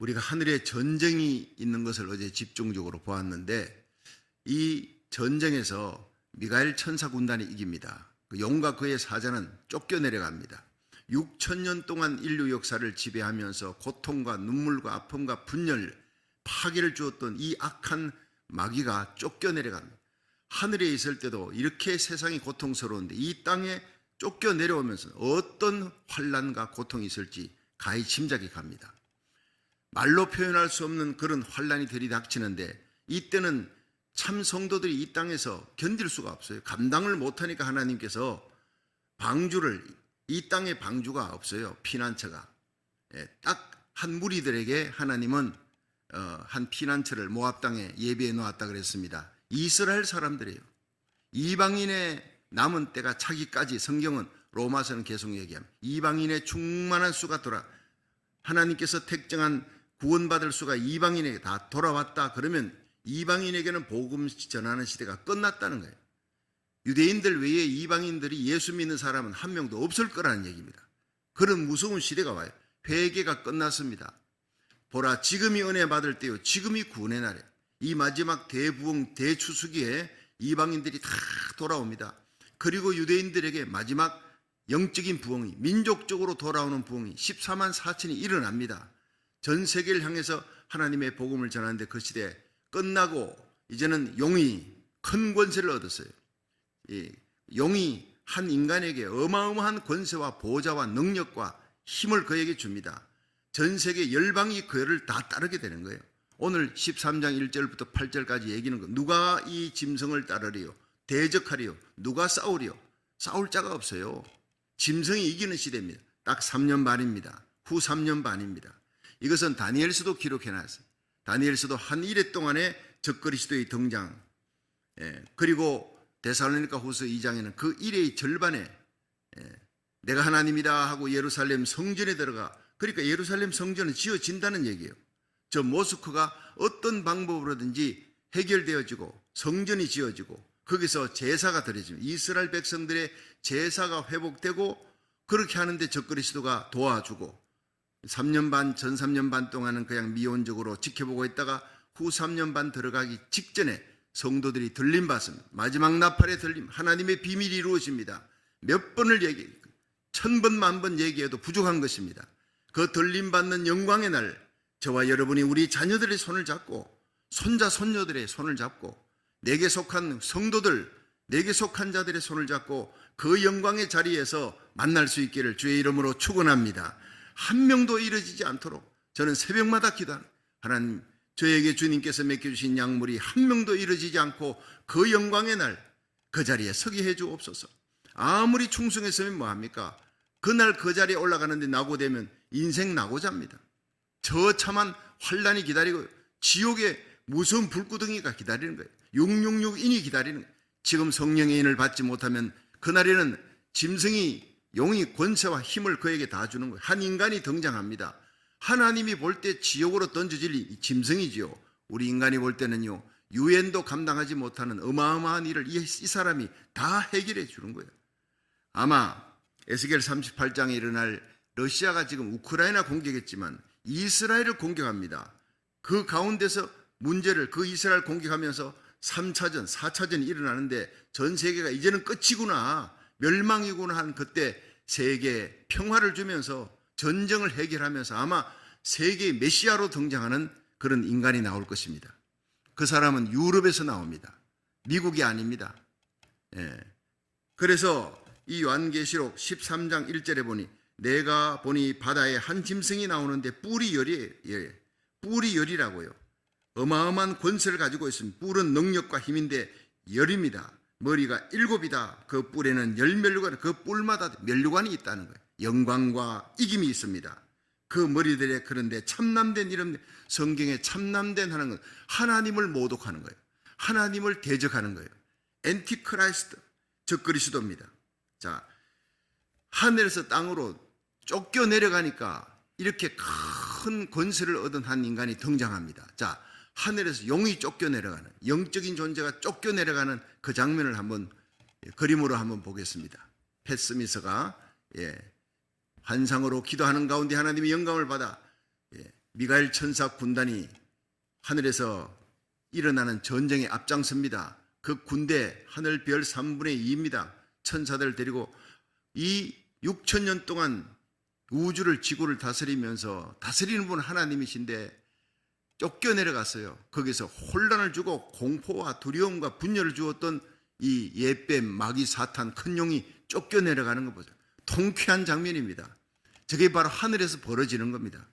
우리가 하늘에 전쟁이 있는 것을 어제 집중적으로 보았는데, 이 전쟁에서 미가엘 천사 군단이 이깁니다. 그 용과 그의 사자는 쫓겨내려갑니다. 6,000년 동안 인류 역사를 지배하면서 고통과 눈물과 아픔과 분열, 파괴를 주었던 이 악한 마귀가 쫓겨내려갑니다. 하늘에 있을 때도 이렇게 세상이 고통스러운데 이 땅에 쫓겨내려오면서 어떤 환난과 고통이 있을지 가히 짐작이 갑니다. 말로 표현할 수 없는 그런 환난이 들이닥치는데, 이때는 참 성도들이 이 땅에서 견딜 수가 없어요. 감당을 못하니까 하나님께서 방주를, 이 땅에 방주가 없어요. 피난처가. 딱 한 무리들에게 하나님은 한 피난처를 모압 땅에 예비해 놓았다 그랬습니다. 이스라엘 사람들이에요. 이방인의 남은 때가 차기까지 성경은 로마서는 계속 얘기합니다. 이방인의 충만한 수가 하나님께서 택정한 구원받을 수가 이방인에게 다 돌아왔다. 그러면 이방인에게는 복음 전하는 시대가 끝났다는 거예요. 유대인들 외에 이방인들이 예수 믿는 사람은 한 명도 없을 거라는 얘기입니다. 그런 무서운 시대가 와요. 회개가 끝났습니다. 보라, 지금이 은혜 받을 때요, 지금이 구원의 날에, 이 마지막 대부흥 대추수기에 이방인들이 다 돌아옵니다. 그리고 유대인들에게 마지막 영적인 부흥이, 민족적으로 돌아오는 부흥이 14만 4천이 일어납니다. 전 세계를 향해서 하나님의 복음을 전하는데 그 시대 끝나고 이제는 용이 큰 권세를 얻었어요. 용이 한 인간에게 어마어마한 권세와 보좌와 능력과 힘을 그에게 줍니다. 전 세계 열방이 그를 다 따르게 되는 거예요. 오늘 13장 1절부터 8절까지 얘기는 거, 누가 이 짐승을 따르리요? 대적하리요? 누가 싸우리요? 싸울 자가 없어요. 짐승이 이기는 시대입니다. 딱 3년 반입니다. 후 3년 반입니다. 이것은 다니엘서도 기록해놨어요. 다니엘서도 한 이래 동안에 적그리스도의 등장, 그리고 데살로니가 후서 2장에는 그 이래의 절반에 내가 하나님이다 하고 예루살렘 성전에 들어가, 그러니까 예루살렘 성전은 지어진다는 얘기예요. 저 모스크가 어떤 방법으로든지 해결되어지고 성전이 지어지고 거기서 제사가 드려집니다. 이스라엘 백성들의 제사가 회복되고, 그렇게 하는데 적그리스도가 도와주고, 3년 반, 전 3년 반 동안은 그냥 미온적으로 지켜보고 있다가 후 3년 반 들어가기 직전에 성도들이 들림 받습니다. 마지막 나팔의 들림, 하나님의 비밀이 이루어집니다. 몇 번을 1000번, 10,000번 얘기해도 부족한 것입니다. 그 들림 받는 영광의 날, 저와 여러분이 우리 자녀들의 손을 잡고, 손자, 손녀들의 손을 잡고, 내게 속한 성도들, 내게 속한 자들의 손을 잡고 그 영광의 자리에서 만날 수 있기를 주의 이름으로 축원합니다. 한 명도 이뤄지지 않도록 저는 새벽마다 기도합니다. 하나님, 저에게 주님께서 맡겨주신 약물이 한 명도 이뤄지지 않고 그 영광의 날 그 자리에 서게 해 주옵소서. 아무리 충성했으면 뭐합니까? 그날 그 자리에 올라가는데 낙오되면 인생 낙오자입니다. 처참한 환란이 기다리고 지옥의 무서운 불구덩이가 기다리는 거예요. 666인이 기다리는 거예요. 지금 성령의 인을 받지 못하면 그날에는 짐승이, 용이 권세와 힘을 그에게 다 주는 거예요. 한 인간이 등장합니다. 하나님이 볼 때 지옥으로 던져질 짐승이지요. 우리 인간이 볼 때는요, 유엔도 감당하지 못하는 어마어마한 일을 이 사람이 다 해결해 주는 거예요. 아마 에스겔 38장에 일어날, 러시아가 지금 우크라이나 공격했지만 이스라엘을 공격합니다. 그 가운데서 문제를, 그 이스라엘 공격하면서 3차전, 4차전이 일어나는데 전 세계가 이제는 끝이구나, 멸망이구나 한 그때 세계에 평화를 주면서 전쟁을 해결하면서 아마 세계의 메시아로 등장하는 그런 인간이 나올 것입니다. 그 사람은 유럽에서 나옵니다. 미국이 아닙니다. 그래서 이 요한계시록 13장 1절에 보니, 내가 보니 바다에 한 짐승이 나오는데 뿔이 열이에요. 뿔이 열이라고요. 어마어마한 권세를 가지고 있습니다. 뿔은 능력과 힘인데 열입니다. 머리가 7이다. 그 뿔에는 10면류관, 그 뿔마다 면류관이 있다는 거예요. 영광과 이김이 있습니다. 그 머리들에, 그런데 참남된 이름, 성경에 참남된 하는 건 하나님을 모독하는 거예요. 하나님을 대적하는 거예요. 엔티크라이스트, 적그리스도입니다. 자, 하늘에서 땅으로 쫓겨 내려가니까 이렇게 큰 권세를 얻은 한 인간이 등장합니다. 자, 하늘에서 용이 쫓겨 내려가는, 영적인 존재가 쫓겨 내려가는 그 장면을 한번 그림으로 한번 보겠습니다. 팻 스미스가 환상으로 기도하는 가운데 하나님의 영감을 받아 미가엘 천사 군단이 하늘에서 일어나는 전쟁에 앞장섭니다. 그 군대 하늘 별 3분의 2입니다. 천사들 데리고 이 6,000년 동안 우주를 지구를 다스리면서 다스리는 분 하나님이신데 쫓겨내려갔어요. 거기서 혼란을 주고 공포와 두려움과 분열을 주었던 이 옛뱀 마귀 사탄 큰 용이 쫓겨내려가는 거 보죠. 통쾌한 장면입니다. 저게 바로 하늘에서 벌어지는 겁니다.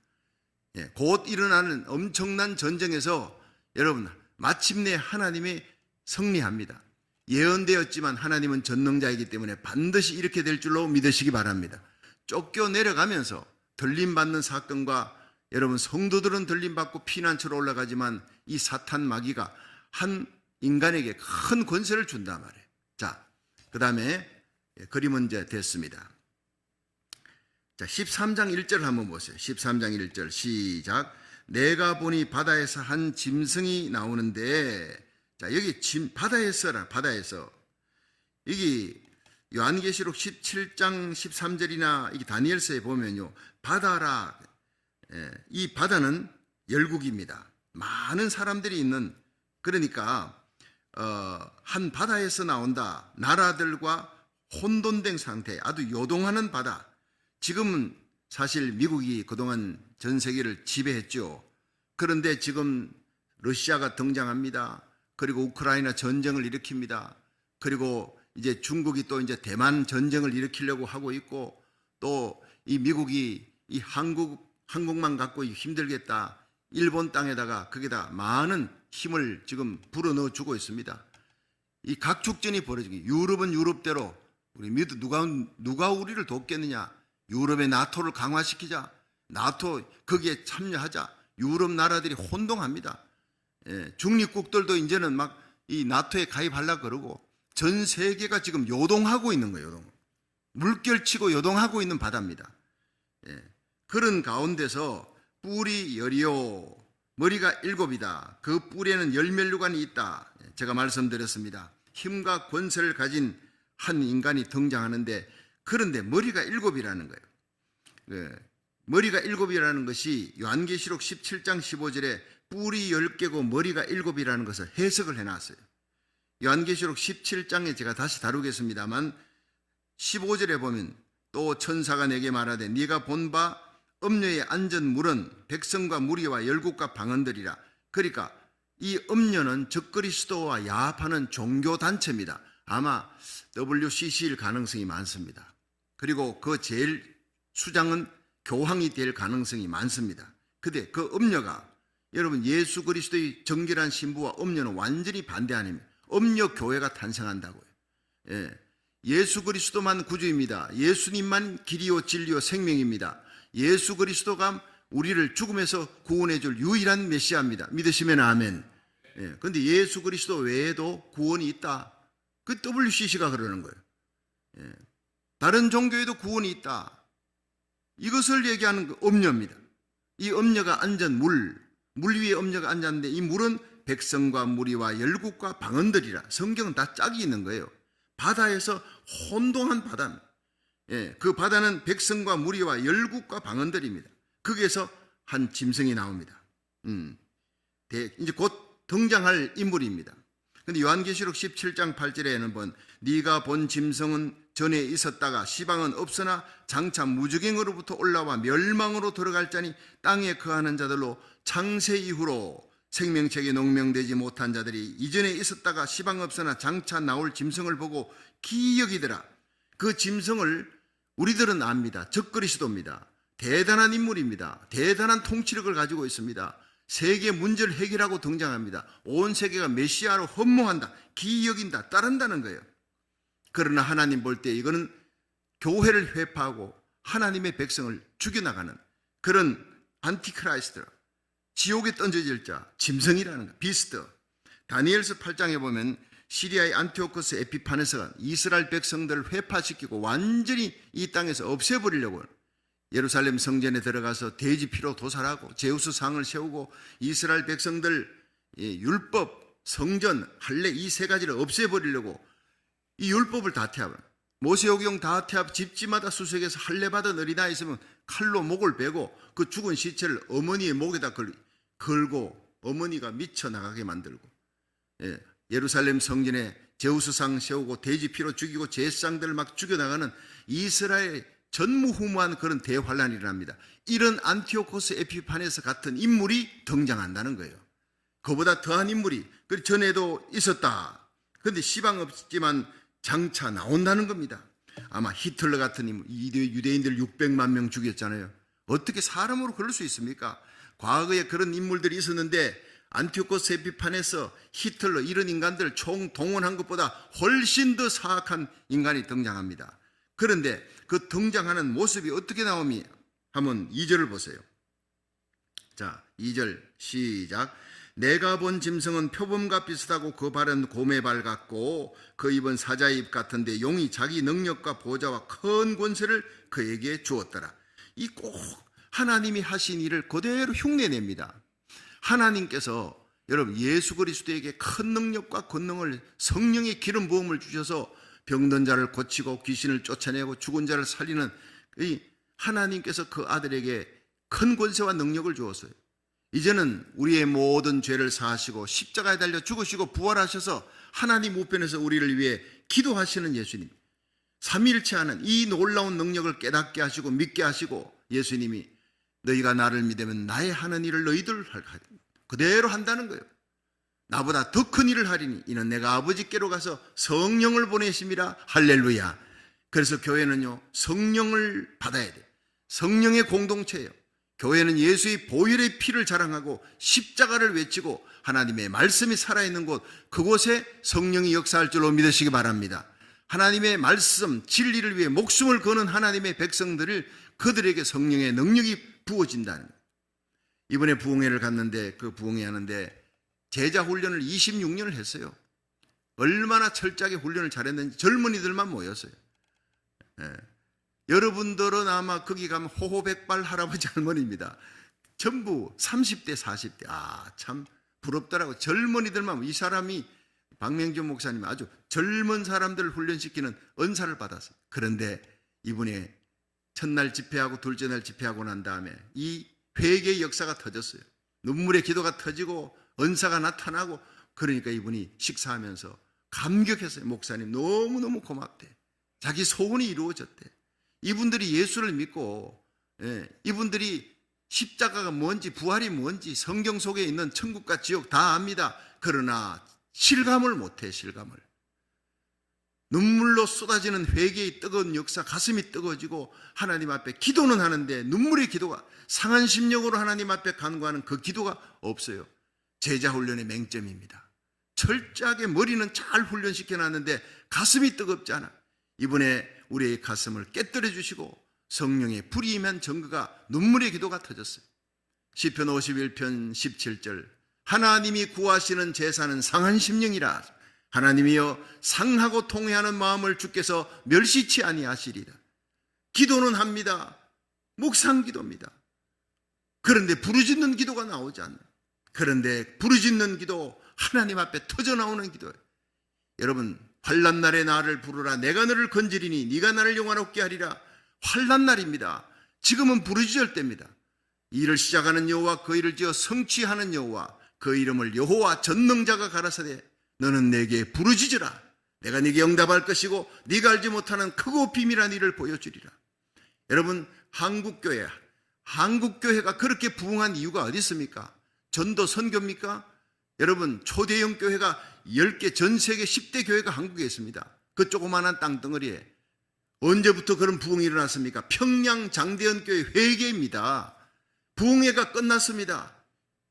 곧 일어나는 엄청난 전쟁에서 여러분 마침내 하나님이 승리합니다. 예언되었지만 하나님은 전능자이기 때문에 반드시 이렇게 될 줄로 믿으시기 바랍니다. 쫓겨내려가면서 들림받는 사건과 여러분 성도들은 들림받고 피난처로 올라가지만 이 사탄 마귀가 한 인간에게 큰 권세를 준단 말이에요. 자, 그 다음에 그림은 이제 됐습니다. 자, 13장 1절 한번 보세요. 13장 1절 시작. 내가 보니 바다에서 한 짐승이 나오는데, 자, 여기 바다에서 여기 요한계시록 17장 13절이나 이 다니엘서에 보면요, 바다라, 이 바다는 열국입니다. 많은 사람들이 있는, 그러니까 한 바다에서 나온다. 나라들과 혼돈된 상태, 아주 요동하는 바다. 지금은 사실 미국이 그동안 전 세계를 지배했죠. 그런데 지금 러시아가 등장합니다. 그리고 우크라이나 전쟁을 일으킵니다. 그리고 이제 중국이 또 이제 대만 전쟁을 일으키려고 하고 있고, 또 이 미국이 이 한국만 갖고 힘들겠다. 일본 땅에다가 거기다 많은 힘을 지금 불어넣어 주고 있습니다. 이 각축전이 벌어지고, 유럽은 유럽대로 우리 누가 우리를 돕겠느냐? 유럽의 나토를 강화시키자. 나토 거기에 참여하자. 유럽 나라들이 혼동합니다. 중립국들도 이제는 막 이 나토에 가입하려고 그러고, 전 세계가 지금 요동하고 있는 거예요. 요동. 물결치고 요동하고 있는 바다입니다. 그런 가운데서 뿔이 열이요 머리가 7이다. 그 뿔에는 열면류관이 있다. 제가 말씀드렸습니다. 힘과 권세를 가진 한 인간이 등장하는데, 그런데 머리가 7이라는 거예요. 머리가 7이라는 것이 요한계시록 17장 15절에 뿔이 10개고 머리가 7이라는 것을 해석을 해놨어요. 요한계시록 17장에 제가 다시 다루겠습니다만 15절에 보면, 또 천사가 내게 말하되 네가 본 바 음녀의 앉은 물은 백성과 무리와 열국과 방언들이라. 그러니까 이 음녀는 적그리스도와 야합하는 종교단체입니다. 아마 WCC일 가능성이 많습니다. 그리고 그 제일 수장은 교황이 될 가능성이 많습니다. 근데 그 음녀가, 여러분 예수 그리스도의 정결한 신부와 음녀는 완전히 반대 아닙니다. 음녀 교회가 탄생한다고요. 예수 그리스도만 구주입니다. 예수님만 길이요 진리요 생명입니다. 예수 그리스도가 우리를 죽음에서 구원해 줄 유일한 메시아입니다. 믿으시면 아멘. 그런데 예수 그리스도 외에도 구원이 있다. 그 WCC가 그러는 거예요. 다른 종교에도 구원이 있다. 이것을 얘기하는 그 음녀입니다. 이 음녀가 앉은 물 위에 음녀가 앉았는데, 이 물은 백성과 무리와 열국과 방언들이라. 성경은 다 짝이 있는 거예요. 바다에서 혼동한 바다입니다. 그 바다는 백성과 무리와 열국과 방언들입니다. 거기에서 한 짐승이 나옵니다. 이제 곧 등장할 인물입니다. 근데 요한계시록 17장 8절에는 본 네가 본 짐승은 전에 있었다가 시방은 없으나 장차 무적행으로부터 올라와 멸망으로 들어갈 자니 땅에 거하는 자들로 창세 이후로 생명책에 농명되지 못한 자들이 이전에 있었다가 시방 없으나 장차 나올 짐승을 보고 기여기더라. 그 짐승을 우리들은 압니다. 적그리스도입니다. 대단한 인물입니다. 대단한 통치력을 가지고 있습니다. 세계 문제를 해결하고 등장합니다. 온 세계가 메시아로 헌모한다, 기여긴다, 따른다는 거예요. 그러나 하나님 볼 때 이거는 교회를 회파하고 하나님의 백성을 죽여나가는 그런 안티크라이스트, 지옥에 던져질 자, 짐승이라는 거, 비스트. 다니엘서 8장에 보면 시리아의 안티오코스 에피파네스가 이스라엘 백성들을 회파시키고 완전히 이 땅에서 없애버리려고 예루살렘 성전에 들어가서 돼지 피로 도살하고 제우스 상을 세우고 이스라엘 백성들 율법, 성전, 할례 이 세 가지를 없애버리려고 이 율법을 다 태워버려요. 모세오경 다하테합 집집마다 수색해서 할례받은 어린아이 있으면 칼로 목을 베고 그 죽은 시체를 어머니의 목에다 걸고 어머니가 미쳐나가게 만들고, 예루살렘 성전에 제우스상 세우고 돼지 피로 죽이고 제사장들을 막 죽여나가는 이스라엘 전무후무한 그런 대환란이 일어납니다. 이런 안티오코스 에피파네스 같은 인물이 등장한다는 거예요. 그보다 더한 인물이 그 전에도 있었다. 그런데 시방 없지만 장차 나온다는 겁니다. 아마 히틀러 같은 인물, 유대인들 600만 명 죽였잖아요. 어떻게 사람으로 그럴 수 있습니까? 과거에 그런 인물들이 있었는데 안티오코스 에피파네스, 히틀러 이런 인간들 총동원한 것보다 훨씬 더 사악한 인간이 등장합니다. 그런데 그 등장하는 모습이 어떻게 나오니? 한번 2절을 보세요. 자, 2절 시작. 내가 본 짐승은 표범과 비슷하고 그 발은 곰의 발 같고 그 입은 사자의 입 같은데 용이 자기 능력과 보좌와 큰 권세를 그에게 주었더라. 이 꼭 하나님이 하신 일을 그대로 흉내냅니다. 하나님께서 여러분 예수 그리스도에게 큰 능력과 권능을, 성령의 기름 부음을 주셔서 병든 자를 고치고 귀신을 쫓아내고 죽은 자를 살리는 이 하나님께서 그 아들에게 큰 권세와 능력을 주었어요. 이제는 우리의 모든 죄를 사하시고 십자가에 달려 죽으시고 부활하셔서 하나님 우편에서 우리를 위해 기도하시는 예수님, 삼위일체하는 이 놀라운 능력을 깨닫게 하시고 믿게 하시고 예수님이 너희가 나를 믿으면 나의 하는 일을 너희들 그대로 한다는 거예요. 나보다 더 큰 일을 하리니 이는 내가 아버지께로 가서 성령을 보내심이라. 할렐루야. 그래서 교회는요 성령을 받아야 돼요. 성령의 공동체예요. 교회는 예수의 보혈의 피를 자랑하고 십자가를 외치고 하나님의 말씀이 살아있는 곳, 그곳에 성령이 역사할 줄로 믿으시기 바랍니다. 하나님의 말씀, 진리를 위해 목숨을 거는 하나님의 백성들을 그들에게 성령의 능력이 부어진다는 거예요. 이번에 부흥회를 갔는데 그 부흥회 하는데 제자 훈련을 26년을 했어요. 얼마나 철저하게 훈련을 잘했는지 젊은이들만 모였어요. 여러분들은 아마 거기 가면 호호백발 할아버지 할머니입니다. 전부 30대 40대. 참 부럽더라고. 젊은이들만. 이 사람이 박명준 목사님 아주 젊은 사람들을 훈련시키는 은사를 받았어요. 그런데 이분이 첫날 집회하고 둘째 날 집회하고 난 다음에 이 회개의 역사가 터졌어요. 눈물의 기도가 터지고 은사가 나타나고, 그러니까 이분이 식사하면서 감격했어요. 목사님 너무너무 고맙대. 자기 소원이 이루어졌대. 이분들이 예수를 믿고, 이분들이 십자가가 뭔지 부활이 뭔지 성경 속에 있는 천국과 지옥 다 압니다. 그러나 실감을 못해. 실감을. 눈물로 쏟아지는 회개의 뜨거운 역사, 가슴이 뜨거워지고 하나님 앞에 기도는 하는데 눈물의 기도가, 상한 심령으로 하나님 앞에 간구하는 그 기도가 없어요. 제자 훈련의 맹점입니다. 철저하게 머리는 잘 훈련시켜놨는데 가슴이 뜨겁지 않아. 이번에 우리의 가슴을 깨뜨려 주시고 성령의 불이 임한 증거가, 눈물의 기도가 터졌어요. 시편 51편 17절 하나님이 구하시는 제사는 상한 심령이라. 하나님이여 상하고 통회하는 마음을 주께서 멸시치 아니하시리라. 기도는 합니다. 묵상 기도입니다. 그런데 부르짖는 기도가 나오지 않아요. 그런데 부르짖는 기도, 하나님 앞에 터져나오는 기도예요. 여러분, 환난날에 나를 부르라. 내가 너를 건지리니 네가 나를 영화롭게 하리라. 환난날입니다. 지금은 부르짖을 때입니다. 일을 시작하는 여호와 그 일을 지어 성취하는 여호와 그 이름을 여호와 전능자가 가라사대 너는 내게 부르짖으라. 내가 네게 응답할 것이고 네가 알지 못하는 크고 비밀한 일을 보여주리라. 여러분, 한국교회가 그렇게 부흥한 이유가 어디 있습니까? 전도 선교입니까? 여러분, 초대형 교회가 10개, 전 세계 10대 교회가 한국에 있습니다. 그 조그마한 땅덩어리에. 언제부터 그런 부흥이 일어났습니까? 평양 장대현 교회 회개입니다. 부흥회가 끝났습니다.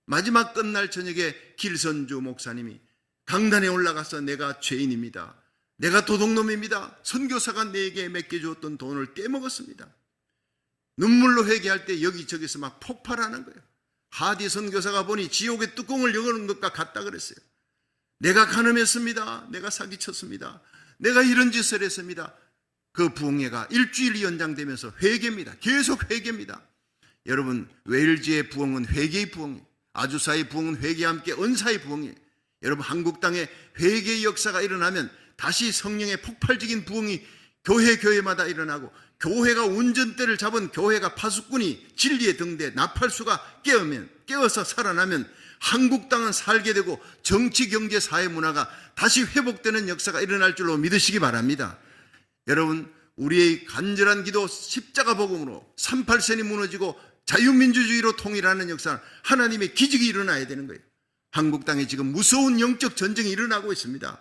마지막 끝날 저녁에 길선주 목사님이 강단에 올라가서 내가 죄인입니다. 내가 도둑놈입니다. 선교사가 내게 맡겨주었던 돈을 떼먹었습니다. 눈물로 회개할 때 여기저기서 막 폭발하는 거예요. 하디 선교사가 보니 지옥의 뚜껑을 여는 것과 같다 그랬어요. 내가 간음했습니다. 내가 사기쳤습니다. 내가 이런 짓을 했습니다. 그 부흥회가 일주일이 연장되면서 회개입니다. 계속 회개입니다. 여러분, 웨일즈의 부흥은 회개의 부흥이에요. 아주사의 부흥은 회개와 함께 은사의 부흥이에요. 여러분, 한국 땅에 회개의 역사가 일어나면 다시 성령의 폭발적인 부흥이 교회마다 일어나고, 교회가 운전대를 잡은 교회가 파수꾼이 진리의 등대 나팔수가 깨어서 살아나면 한국 땅은 살게 되고 정치, 경제, 사회, 문화가 다시 회복되는 역사가 일어날 줄로 믿으시기 바랍니다. 여러분, 우리의 간절한 기도, 십자가 복음으로 38선이 무너지고 자유민주주의로 통일하는 역사, 하나님의 기적이 일어나야 되는 거예요. 한국 땅에 지금 무서운 영적 전쟁이 일어나고 있습니다.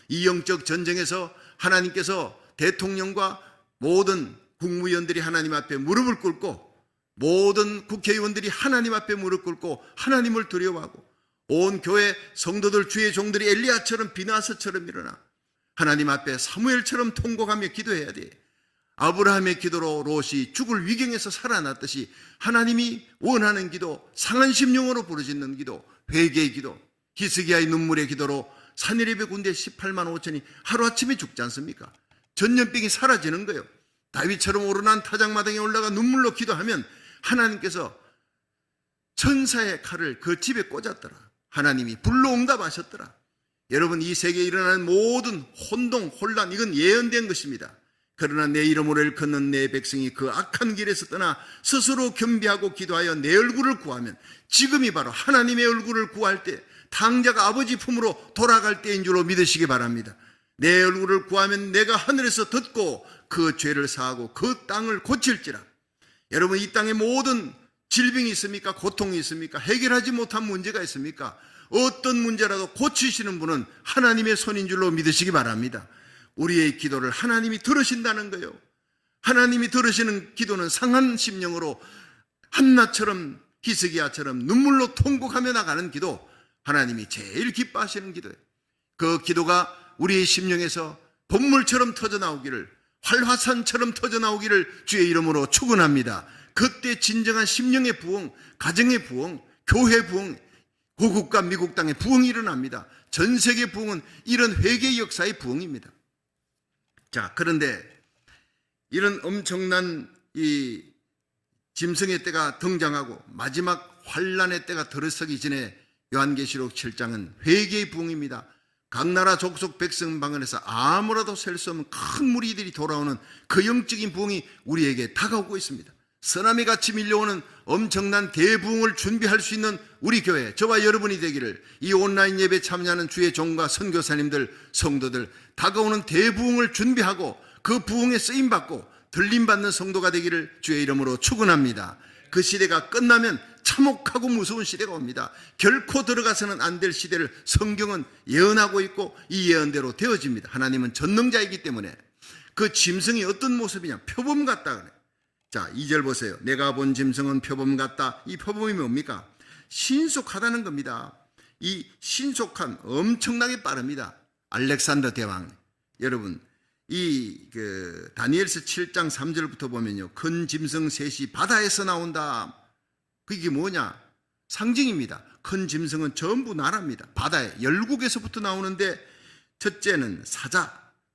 이 영적 전쟁에서 하나님께서 대통령과 모든 국무위원들이 하나님 앞에 무릎을 꿇고, 모든 국회의원들이 하나님 앞에 무릎 꿇고 하나님을 두려워하고, 온 교회 성도들, 주의 종들이 엘리야처럼 비나서처럼 일어나 하나님 앞에 사무엘처럼 통곡하며 기도해야 돼. 아브라함의 기도로 롯이 죽을 위경에서 살아났듯이 하나님이 원하는 기도, 상한 심령으로 부르짖는 기도, 회개의 기도, 히스기야의 눈물의 기도로 사내립의 군대 18만 5천이 하루아침에 죽지 않습니까? 전염병이 사라지는 거예요. 다윗처럼 오르난 타작마당에 올라가 눈물로 기도하면 하나님께서 천사의 칼을 그 집에 꽂았더라. 하나님이 불로 응답하셨더라. 여러분, 이 세계에 일어나는 모든 혼동, 혼란, 이건 예언된 것입니다. 그러나 내 이름으로 일컫는 내 백성이 그 악한 길에서 떠나 스스로 겸비하고 기도하여 내 얼굴을 구하면, 지금이 바로 하나님의 얼굴을 구할 때, 탕자가 아버지 품으로 돌아갈 때인 줄로 믿으시기 바랍니다. 내 얼굴을 구하면 내가 하늘에서 듣고 그 죄를 사하고 그 땅을 고칠지라. 여러분, 이 땅에 모든 질병이 있습니까? 고통이 있습니까? 해결하지 못한 문제가 있습니까? 어떤 문제라도 고치시는 분은 하나님의 손인 줄로 믿으시기 바랍니다. 우리의 기도를 하나님이 들으신다는 거예요. 하나님이 들으시는 기도는 상한 심령으로 한나처럼, 히스기야처럼 눈물로 통곡하며 나가는 기도, 하나님이 제일 기뻐하시는 기도예요. 그 기도가 우리의 심령에서 본물처럼 터져나오기를, 활화산처럼 터져나오기를 주의 이름으로 축원합니다. 그때 진정한 심령의 부흥, 가정의 부흥, 교회 부흥, 고국과 미국 땅의 부흥이 일어납니다. 전 세계 부흥은 이런 회개의 역사의 부흥입니다. 자, 그런데 이런 엄청난 이 짐승의 때가 등장하고 마지막 환란의 때가 들어서기 전에 요한계시록 7장은 회개의 부흥입니다. 각 나라 족속 백성 방언에서 아무라도 셀 수 없는 큰 무리들이 돌아오는 그 영적인 부흥이 우리에게 다가오고 있습니다. 쓰나미 같이 밀려오는 엄청난 대부흥을 준비할 수 있는 우리 교회, 저와 여러분이 되기를, 이 온라인 예배 참여하는 주의 종과 선교사님들, 성도들, 다가오는 대부흥을 준비하고 그 부흥에 쓰임받고 들림받는 성도가 되기를 주의 이름으로 축원합니다. 그 시대가 끝나면 참혹하고 무서운 시대가 옵니다. 결코 들어가서는 안 될 시대를 성경은 예언하고 있고 이 예언대로 되어집니다. 하나님은 전능자이기 때문에. 그 짐승이 어떤 모습이냐? 표범 같다 그래. 자, 2절 보세요. 내가 본 짐승은 표범 같다. 이 표범이 뭡니까? 신속하다는 겁니다. 이 신속한, 엄청나게 빠릅니다. 알렉산더 대왕. 여러분, 다니엘서 7장 3절부터 보면요, 큰 짐승 셋이 바다에서 나온다. 그게 뭐냐? 상징입니다. 큰 짐승은 전부 나라입니다. 바다에 열국에서부터 나오는데, 첫째는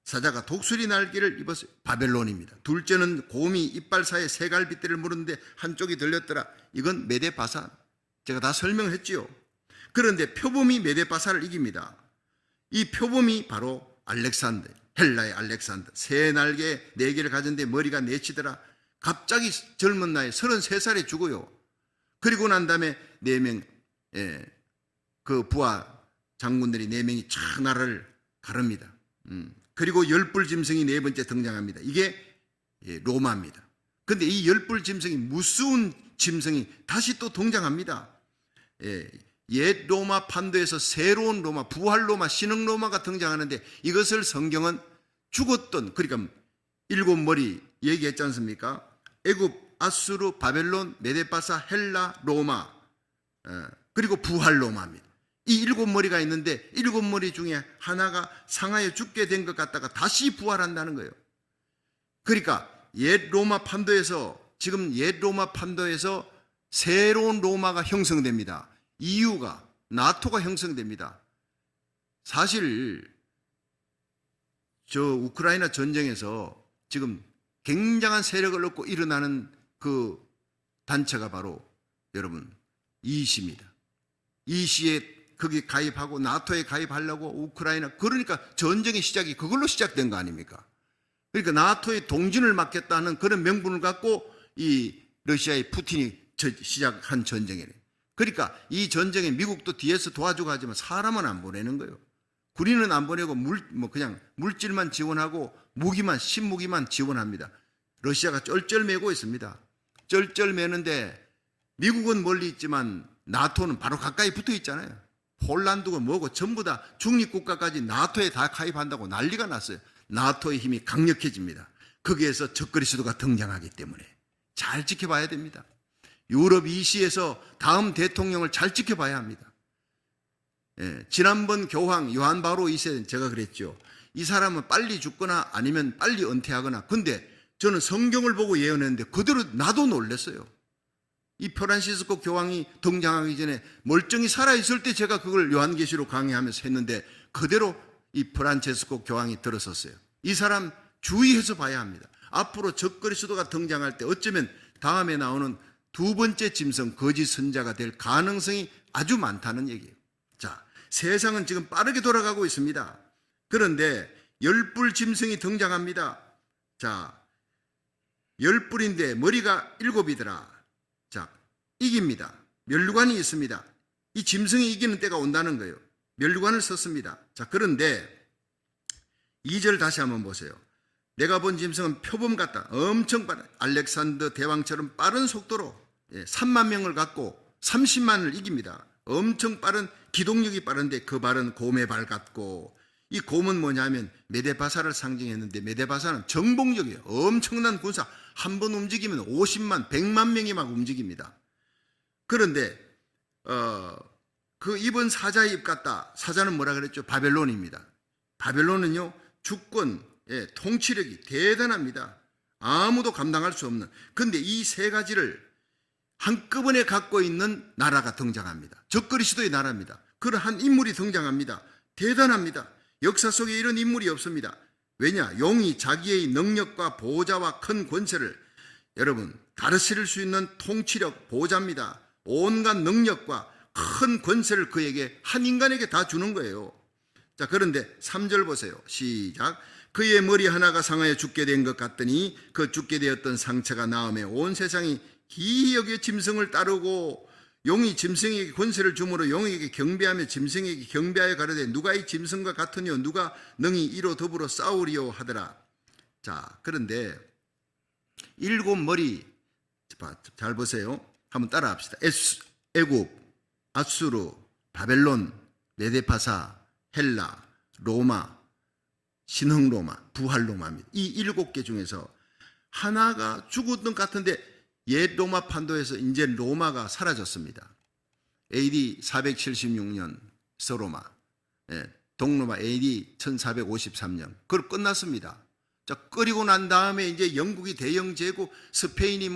사자가 독수리 날개를 입었어요. 바벨론입니다. 둘째는 곰이 이빨 사이에 세 갈빗대를 물었는데 한쪽이 들렸더라. 이건 메데바사. 제가 다 설명을 했지요. 그런데 표범이 메데바사를 이깁니다. 이 표범이 바로 알렉산더, 헬라의 알렉산더. 세 날개 네 개를 가졌는데 머리가 내치더라. 갑자기 젊은 나이에 33살에 죽어요. 그리고 난 다음에 4명, 그 부하 장군들이 4명이 쫙 나라를 가릅니다. 그리고 열불 짐승이 4번째 등장합니다. 이게 로마입니다. 그런데 이 열불 짐승이, 무서운 짐승이 다시 또 등장합니다. 옛 로마 판도에서 새로운 로마, 부활 로마, 신흥 로마가 등장하는데, 이것을 성경은 죽었던, 그러니까 7머리 얘기했지 않습니까? 애굽, 아수르, 바벨론, 메데바사, 헬라, 로마, 그리고 부활 로마입니다. 이 7머리가 있는데 7머리 중에 하나가 상하여 죽게 된 것 같다가 다시 부활한다는 거예요. 그러니까 옛 로마 판도에서, 지금 옛 로마 판도에서 새로운 로마가 형성됩니다. EU가, 나토가 형성됩니다. 사실 저 우크라이나 전쟁에서 지금 굉장한 세력을 얻고 일어나는 그 단체가 바로 여러분 이시입니다. 이시에 거기 가입하고 나토에 가입하려고 우크라이나, 그러니까 전쟁의 시작이 그걸로 시작된 거 아닙니까? 그러니까 나토의 동진을 막겠다는 그런 명분을 갖고 이 러시아의 푸틴이 시작한 전쟁이래. 그러니까 이 전쟁에 미국도 뒤에서 도와주고 하지만 사람은 안 보내는 거예요. 군인은 안 보내고 그냥 물질만 지원하고 신무기만 지원합니다. 러시아가 쩔쩔매고 있습니다. 쩔쩔매는데 미국은 멀리 있지만 나토는 바로 가까이 붙어 있잖아요. 폴란드고 뭐고 전부 다 중립국가까지 나토에 다 가입한다고 난리가 났어요. 나토의 힘이 강력해집니다. 거기에서 적그리 수도가 등장하기 때문에 잘 지켜봐야 됩니다. 유럽 이시에서 다음 대통령을 잘 지켜봐야 합니다. 지난번 교황 요한 바로 2세는 제가 그랬죠. 이 사람은 빨리 죽거나 아니면 빨리 은퇴하거나. 근데 저는 성경을 보고 예언했는데 그대로 나도 놀랐어요. 이 프란시스코 교황이 등장하기 전에 멀쩡히 살아있을 때 제가 그걸 요한계시록 강의하면서 했는데 그대로 이 프란체스코 교황이 들어섰어요. 이 사람 주의해서 봐야 합니다. 앞으로 적그리스도가 등장할 때 어쩌면 다음에 나오는 두 번째 짐승 거짓 선자가 될 가능성이 아주 많다는 얘기예요. 자, 세상은 지금 빠르게 돌아가고 있습니다. 그런데 열불 짐승이 등장합니다. 자, 열불인데 머리가 7이더라. 자, 이깁니다. 면류관이 있습니다. 이 짐승이 이기는 때가 온다는 거예요. 면류관을 썼습니다. 자, 그런데 2절 다시 한번 보세요. 내가 본 짐승은 표범 같다. 엄청 빠른 알렉산더 대왕처럼 빠른 속도로 3만 명을 갖고 30만을 이깁니다. 엄청 빠른 기동력이 빠른데 그 발은 곰의 발 같고, 이 곰은 뭐냐면 메데바사를 상징했는데 메데바사는 정복력이에요. 엄청난 군사. 한 번 움직이면 50만, 100만 명이 막 움직입니다. 그런데 그 입은 사자의 입 같다. 사자는 뭐라 그랬죠? 바벨론입니다. 바벨론은요 주권, 통치력이 대단합니다. 아무도 감당할 수 없는. 그런데 이 세 가지를 한꺼번에 갖고 있는 나라가 등장합니다. 적그리스도의 나라입니다. 그러한 인물이 등장합니다. 대단합니다. 역사 속에 이런 인물이 없습니다. 왜냐? 용이 자기의 능력과 보좌와 큰 권세를, 여러분, 다스릴 수 있는 통치력, 보좌입니다. 온갖 능력과 큰 권세를 그에게, 한 인간에게 다 주는 거예요. 자, 그런데 3절 보세요. 시작. 그의 머리 하나가 상하여 죽게 된 것 같더니 그 죽게 되었던 상처가 나음에 온 세상이 기이하게 짐승을 따르고, 용이 짐승에게 권세를 주므로 용에게 경배하며 짐승에게 경배하여 가로되 누가 이 짐승과 같으뇨 누가 능히 이로 더불어 싸우리요 하더라. 자, 그런데 7머리, 잘 보세요. 한번 따라 합시다. 애굽, 아수르, 바벨론, 메데파사, 헬라, 로마, 신흥로마, 부활로마입니다. 이 7개 중에서 하나가 죽었던 것 같은데 옛 로마 판도에서 이제 로마가 사라졌습니다. AD 476년 서로마, 동로마 AD 1453년. 그걸 끝났습니다. 자, 끓이고 난 다음에 이제 영국이 대영 제국, 스페인이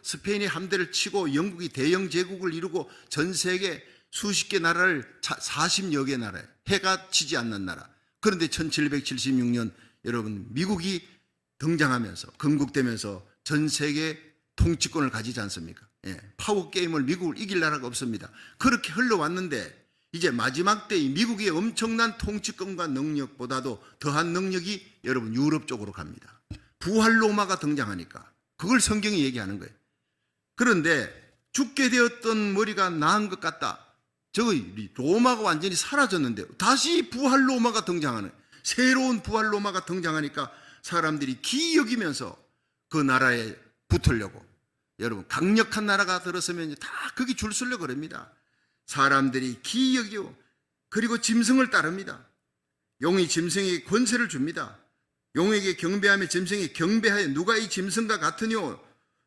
스페인의 함대를 치고 영국이 대영 제국을 이루고 전 세계 수십 개 나라를 40여 개 나라에 해가 지지 않는 나라. 그런데 1776년 여러분 미국이 등장하면서 건국되면서 전 세계 통치권을 가지지 않습니까? 파워게임을 미국을 이길 나라가 없습니다. 그렇게 흘러왔는데 이제 마지막 때 이 미국의 엄청난 통치권과 능력보다도 더한 능력이 여러분 유럽 쪽으로 갑니다. 부활 로마가 등장하니까 그걸 성경이 얘기하는 거예요. 그런데 죽게 되었던 머리가 나은 것 같다. 로마가 완전히 사라졌는데 다시 부활 로마가 등장하는, 새로운 부활 로마가 등장하니까 사람들이 기이 여기면서 그 나라에 붙으려고, 여러분 강력한 나라가 들어서면 다 거기 줄 서려고 그럽니다. 사람들이 기이 여기고 그리고 짐승을 따릅니다. 용이 짐승에게 권세를 줍니다. 용에게 경배하며 짐승에게 경배하여 누가 이 짐승과 같으뇨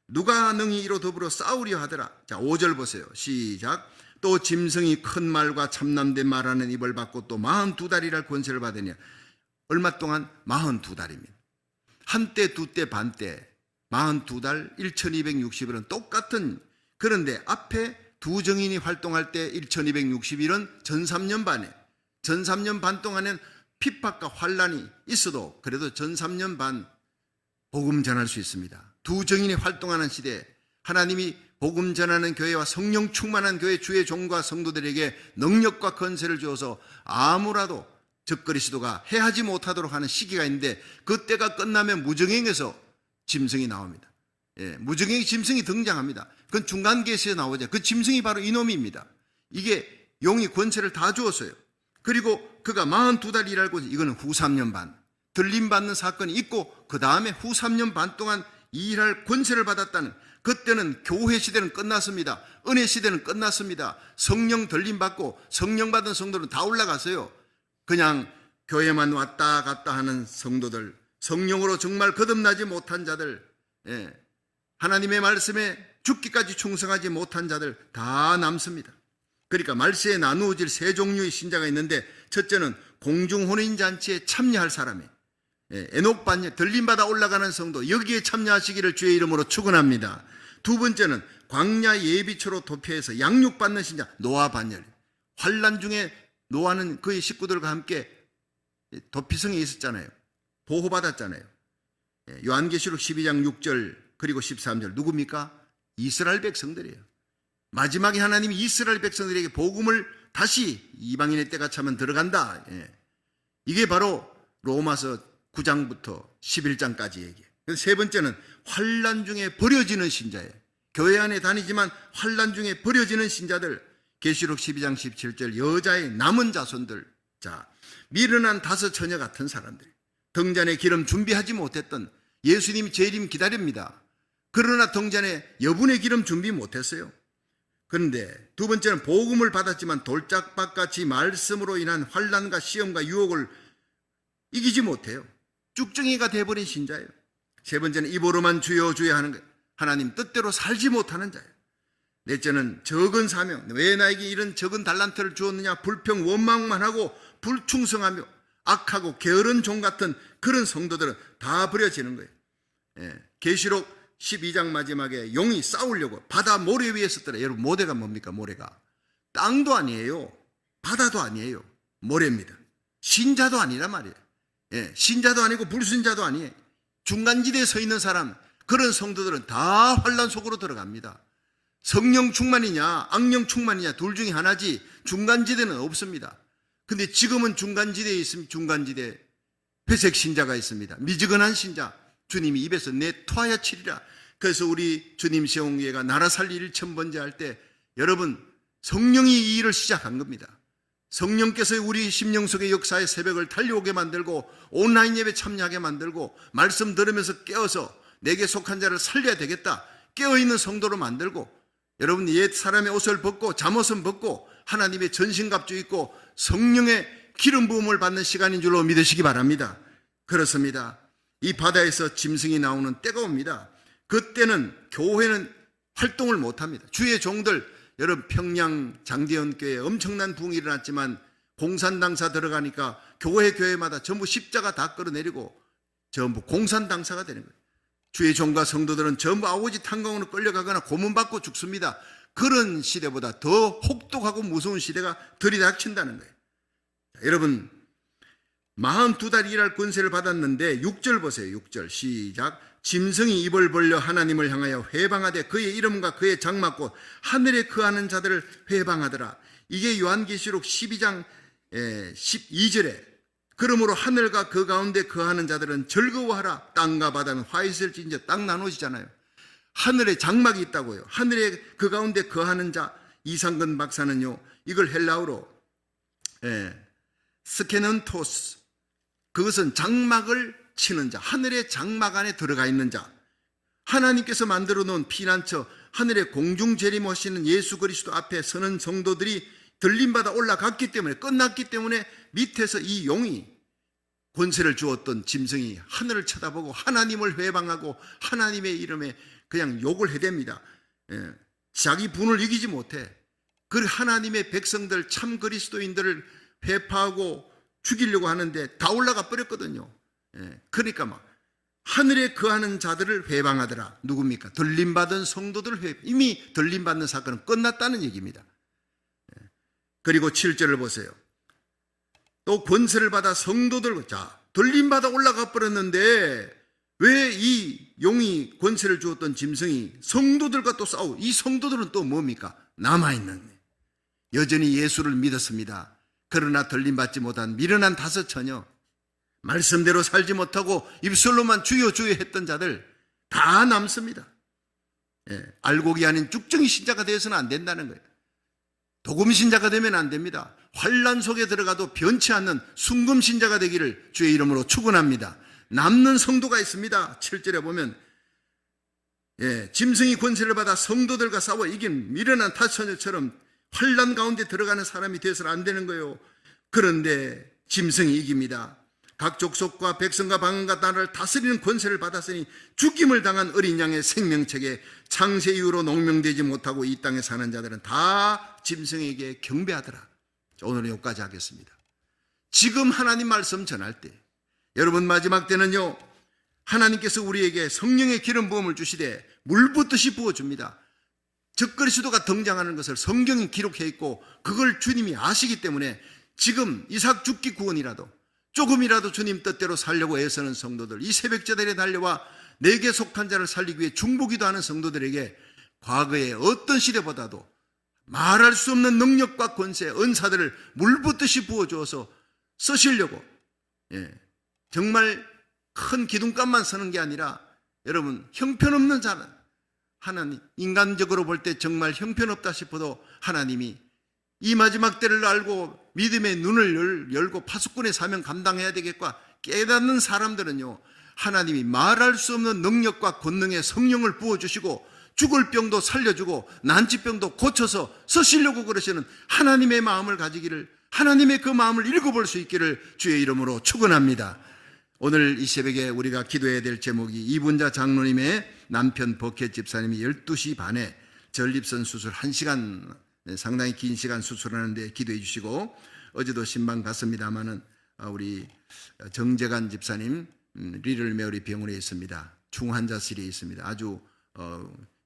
누가 능히 이로 더불어 싸우려 하더라. 자, 5절 보세요. 시작. 또 짐승이 큰 말과 참남된 말하는 입을 받고 또 42달이랄 권세를 받으냐. 얼마 동안? 42달입니다. 한때, 두때, 반때 42달, 1260일은 똑같은. 그런데 앞에 두 정인이 활동할 때 1260일은 전 3년 반에, 전 3년 반 동안엔 핍박과 환란이 있어도 그래도 전 3년 반 복음 전할 수 있습니다. 두 정인이 활동하는 시대에 하나님이 복음 전하는 교회와 성령 충만한 교회 주의 종과 성도들에게 능력과 권세를 주어서 아무라도 적그리스도가 해하지 못하도록 하는 시기가 있는데 그 때가 끝나면 무정행에서 짐승이 나옵니다. 무정행 짐승이 등장합니다. 그건 중간 계시에 나오죠. 그 짐승이 바로 이놈입니다. 이게 용이 권세를 다 주었어요. 그리고 그가 42달 일하고 이거는 후 3년 반 들림받는 사건이 있고 그 다음에 후 3년 반 동안 일할 권세를 받았다는, 그때는 교회 시대는 끝났습니다. 은혜 시대는 끝났습니다. 성령 들림받고 성령 받은 성도는 다 올라갔어요. 그냥 교회만 왔다 갔다 하는 성도들, 성령으로 정말 거듭나지 못한 자들, 하나님의 말씀에 죽기까지 충성하지 못한 자들 다 남습니다. 그러니까 말세에 나누어질 세 종류의 신자가 있는데, 첫째는 공중혼인잔치에 참여할 사람이에요. 에녹 반열, 들림받아 올라가는 성도, 여기에 참여하시기를 주의 이름으로 축원합니다. 두 번째는 광야 예비초로 도피해서 양육받는 신자, 노아 반열. 환난 중에 노아는 그의 식구들과 함께 도피성에 있었잖아요. 보호받았잖아요. 요한계시록 12장 6절 그리고 13절 누굽니까? 이스라엘 백성들이에요. 마지막에 하나님이 이스라엘 백성들에게 복음을 다시 이방인의 때가 차면 들어간다. 이게 바로 로마서 9장부터 11장까지 얘기해요. 세 번째는 환난 중에 버려지는 신자예요. 교회 안에 다니지만 환난 중에 버려지는 신자들, 계시록 12장 17절 여자의 남은 자손들, 자, 미련한 다섯 처녀 같은 사람들, 등잔에 기름 준비하지 못했던, 예수님이 재림 기다립니다. 그러나 등잔에 여분의 기름 준비 못했어요. 그런데 두 번째는 복음을 받았지만 돌짝밭같이 말씀으로 인한 환난과 시험과 유혹을 이기지 못해요. 쭉정이가 돼버린 신자예요. 세 번째는 입으로만 주여 주여 하는 거예요. 하나님 뜻대로 살지 못하는 자예요. 넷째는 적은 사명, 왜 나에게 이런 적은 달란트를 주었느냐, 불평 원망만 하고 불충성하며 악하고 게으른 종 같은 그런 성도들은 다 버려지는 거예요. 계시록 12장 마지막에 용이 싸우려고 바다 모래 위에 섰더라. 여러분, 모래가 뭡니까? 모래가 땅도 아니에요, 바다도 아니에요, 모래입니다. 신자도 아니란 말이에요. 신자도 아니고 불신자도 아니에요. 중간지대에 서 있는 사람, 그런 성도들은 다 환난 속으로 들어갑니다. 성령 충만이냐 악령 충만이냐 둘 중에 하나지 중간지대는 없습니다. 근데 지금은 중간지대에 있습니다. 중간지대 회색 신자가 있습니다. 미지근한 신자, 주님이 입에서 내토하여 치리라. 그래서 우리 주님 시험회가 나라 살리 1000번째 할 때 여러분, 성령이 이 일을 시작한 겁니다. 성령께서 우리 심령 속의 역사의 새벽을 달려오게 만들고 온라인 예배 참여하게 만들고 말씀 들으면서 깨어서 내게 속한 자를 살려야 되겠다, 깨어있는 성도로 만들고, 여러분 옛 사람의 옷을 벗고 잠옷은 벗고 하나님의 전신갑주 입고 성령의 기름 부음을 받는 시간인 줄로 믿으시기 바랍니다. 그렇습니다. 이 바다에서 짐승이 나오는 때가 옵니다. 그때는 교회는 활동을 못합니다. 주의 종들, 여러분 평양 장대현 교회에 엄청난 부흥이 일어났지만 공산당사 들어가니까 교회마다 전부 십자가 다 끌어내리고 전부 공산당사가 되는 거예요. 주의 종과 성도들은 전부 아오지 탄광으로 끌려가거나 고문받고 죽습니다. 그런 시대보다 더 혹독하고 무서운 시대가 들이닥친다는 거예요. 자, 여러분 42달 일할 권세를 받았는데 6절 보세요. 6절 시작. 짐승이 입을 벌려 하나님을 향하여 회방하되 그의 이름과 그의 장막곧 하늘에 거하는 자들을 회방하더라. 이게 요한계시록 12장 12절에 그러므로 하늘과 그 가운데 거하는 자들은 즐거워하라. 땅과 바다는 화이슬지, 이제 딱 나눠지잖아요. 하늘에 장막이 있다고요. 하늘에 그 가운데 거하는 자, 이상근 박사는요 이걸 헬라어로 스케넌토스, 그것은 장막을 치는 자, 하늘의 장막 안에 들어가 있는 자, 하나님께서 만들어 놓은 피난처, 하늘에 공중 재림하시는 예수 그리스도 앞에 서는 성도들이 들림받아 올라갔기 때문에, 끝났기 때문에 밑에서 이 용이 권세를 주었던 짐승이 하늘을 쳐다보고 하나님을 회방하고 하나님의 이름에 그냥 욕을 해댑니다. 자기 분을 이기지 못해. 그 하나님의 백성들, 참 그리스도인들을 회파하고 죽이려고 하는데 다 올라가 버렸거든요. 그러니까 막 하늘에 거하는 자들을 회방하더라. 누굽니까? 들림받은 성도들을 이미 들림받는 사건은 끝났다는 얘기입니다. 그리고 7절을 보세요. 또 권세를 받아 성도들, 자, 들림받아 올라가 버렸는데 왜 이 용이 권세를 주었던 짐승이 성도들과 또 싸우고, 이 성도들은 또 뭡니까? 남아있는, 여전히 예수를 믿었습니다. 그러나 들림받지 못한 미련한 5 처녀, 말씀대로 살지 못하고 입술로만 주여 주여 했던 자들 다 남습니다. 알곡이 아닌 쭉정이 신자가 되어서는 안 된다는 거예요. 도금 신자가 되면 안 됩니다. 환난 속에 들어가도 변치 않는 순금 신자가 되기를 주의 이름으로 축원합니다. 남는 성도가 있습니다. 7절에 보면 짐승이 권세를 받아 성도들과 싸워 이긴 미련한 타처녀처럼 환난 가운데 들어가는 사람이 되어서는 안 되는 거예요. 그런데 짐승이 이깁니다. 각 족속과 백성과 방언과 나라를 다스리는 권세를 받았으니 죽임을 당한 어린 양의 생명책에 창세 이후로 농명되지 못하고 이 땅에 사는 자들은 다 짐승에게 경배하더라. 오늘은 여기까지 하겠습니다. 지금 하나님 말씀 전할 때, 여러분 마지막 때는요, 하나님께서 우리에게 성령의 기름 부음을 주시되 물 붓듯이 부어줍니다. 적그리스도가 등장하는 것을 성경이 기록해 있고 그걸 주님이 아시기 때문에 지금 이삭 죽기 구원이라도 조금이라도 주님 뜻대로 살려고 애쓰는 성도들, 이 새벽제단에 달려와 내게 속한 자를 살리기 위해 중보기도 하는 성도들에게 과거의 어떤 시대보다도 말할 수 없는 능력과 권세, 은사들을 물 붓듯이 부어주어서 쓰시려고, 정말 큰 기둥감만 서는 게 아니라 여러분 형편없는 자는 하나님, 인간적으로 볼 때 정말 형편없다 싶어도 하나님이 이 마지막 때를 알고 믿음의 눈을 열고 파수꾼의 사명 감당해야 되겠과 깨닫는 사람들은요, 하나님이 말할 수 없는 능력과 권능의 성령을 부어주시고 죽을 병도 살려주고 난치병도 고쳐서 쓰시려고 그러시는 하나님의 마음을 가지기를, 하나님의 그 마음을 읽어볼 수 있기를 주의 이름으로 축원합니다. 오늘 이 새벽에 우리가 기도해야 될 제목이 이분자 장로님의 남편 버켓 집사님이 12시 반에 전립선 수술 1시간, 상당히 긴 시간 수술하는데 기도해 주시고, 어제도 신방 갔습니다마는 우리 정재관 집사님 리를 메어리 병원에 있습니다. 중환자실에 있습니다. 아주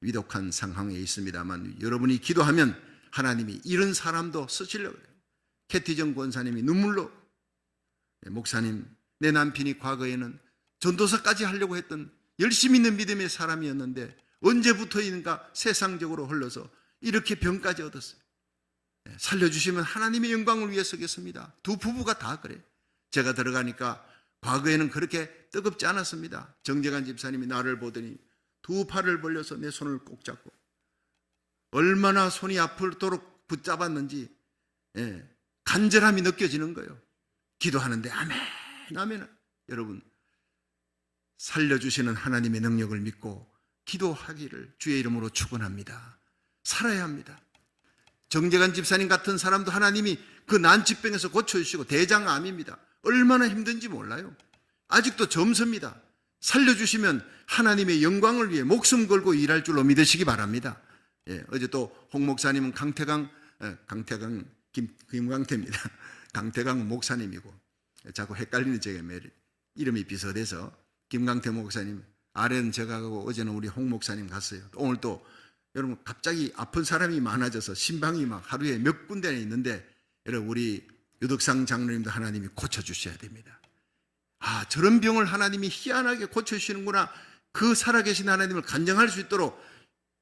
위독한 상황에 있습니다만 여러분이 기도하면 하나님이 이런 사람도 쓰시려고 해요. 캐티정 권사님이 눈물로, 목사님 내 남편이 과거에는 전도사까지 하려고 했던 열심히 있는 믿음의 사람이었는데 언제부터인가 세상적으로 흘러서 이렇게 병까지 얻었어요. 살려주시면 하나님의 영광을 위해 쓰겠습니다. 두 부부가 다 그래요. 제가 들어가니까 과거에는 그렇게 뜨겁지 않았습니다. 정재관 집사님이 나를 보더니 두 팔을 벌려서 내 손을 꼭 잡고 얼마나 손이 아프도록 붙잡았는지 간절함이 느껴지는 거예요. 기도하는데 아멘 아멘. 여러분 살려주시는 하나님의 능력을 믿고 기도하기를 주의 이름으로 축원합니다. 살아야 합니다. 정재관 집사님 같은 사람도 하나님이 그 난치병에서 고쳐주시고 대장암입니다. 얼마나 힘든지 몰라요. 아직도 젊습니다. 살려주시면 하나님의 영광을 위해 목숨 걸고 일할 줄로 믿으시기 바랍니다. 어제 또 홍 목사님은 김강태입니다. 강태강 목사님이고 자꾸 헷갈리는 제가 이름이 비슷해서 김강태 목사님, 아래는 제가 가고 어제는 우리 홍 목사님 갔어요. 오늘 또 여러분 갑자기 아픈 사람이 많아져서 신방이 막 하루에 몇 군데나 있는데 여러분 우리 유덕상 장로님도 하나님이 고쳐주셔야 됩니다. 아, 저런 병을 하나님이 희한하게 고쳐주시는구나. 그 살아계신 하나님을 간증할 수 있도록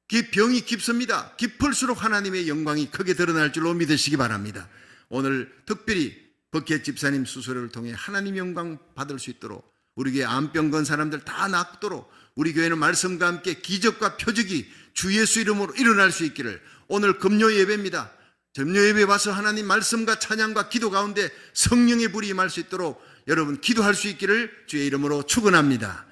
그 병이 깊습니다. 깊을수록 하나님의 영광이 크게 드러날 줄로 믿으시기 바랍니다. 오늘 특별히 버켓 집사님 수술을 통해 하나님 영광 받을 수 있도록 우리 교회 암병 건 사람들 다 낫도록 우리 교회는 말씀과 함께 기적과 표적이 주 예수 이름으로 일어날 수 있기를, 오늘 금요 예배입니다. 금요 예배 와서 하나님 말씀과 찬양과 기도 가운데 성령의 불이 임할 수 있도록 여러분 기도할 수 있기를 주의 이름으로 축원합니다.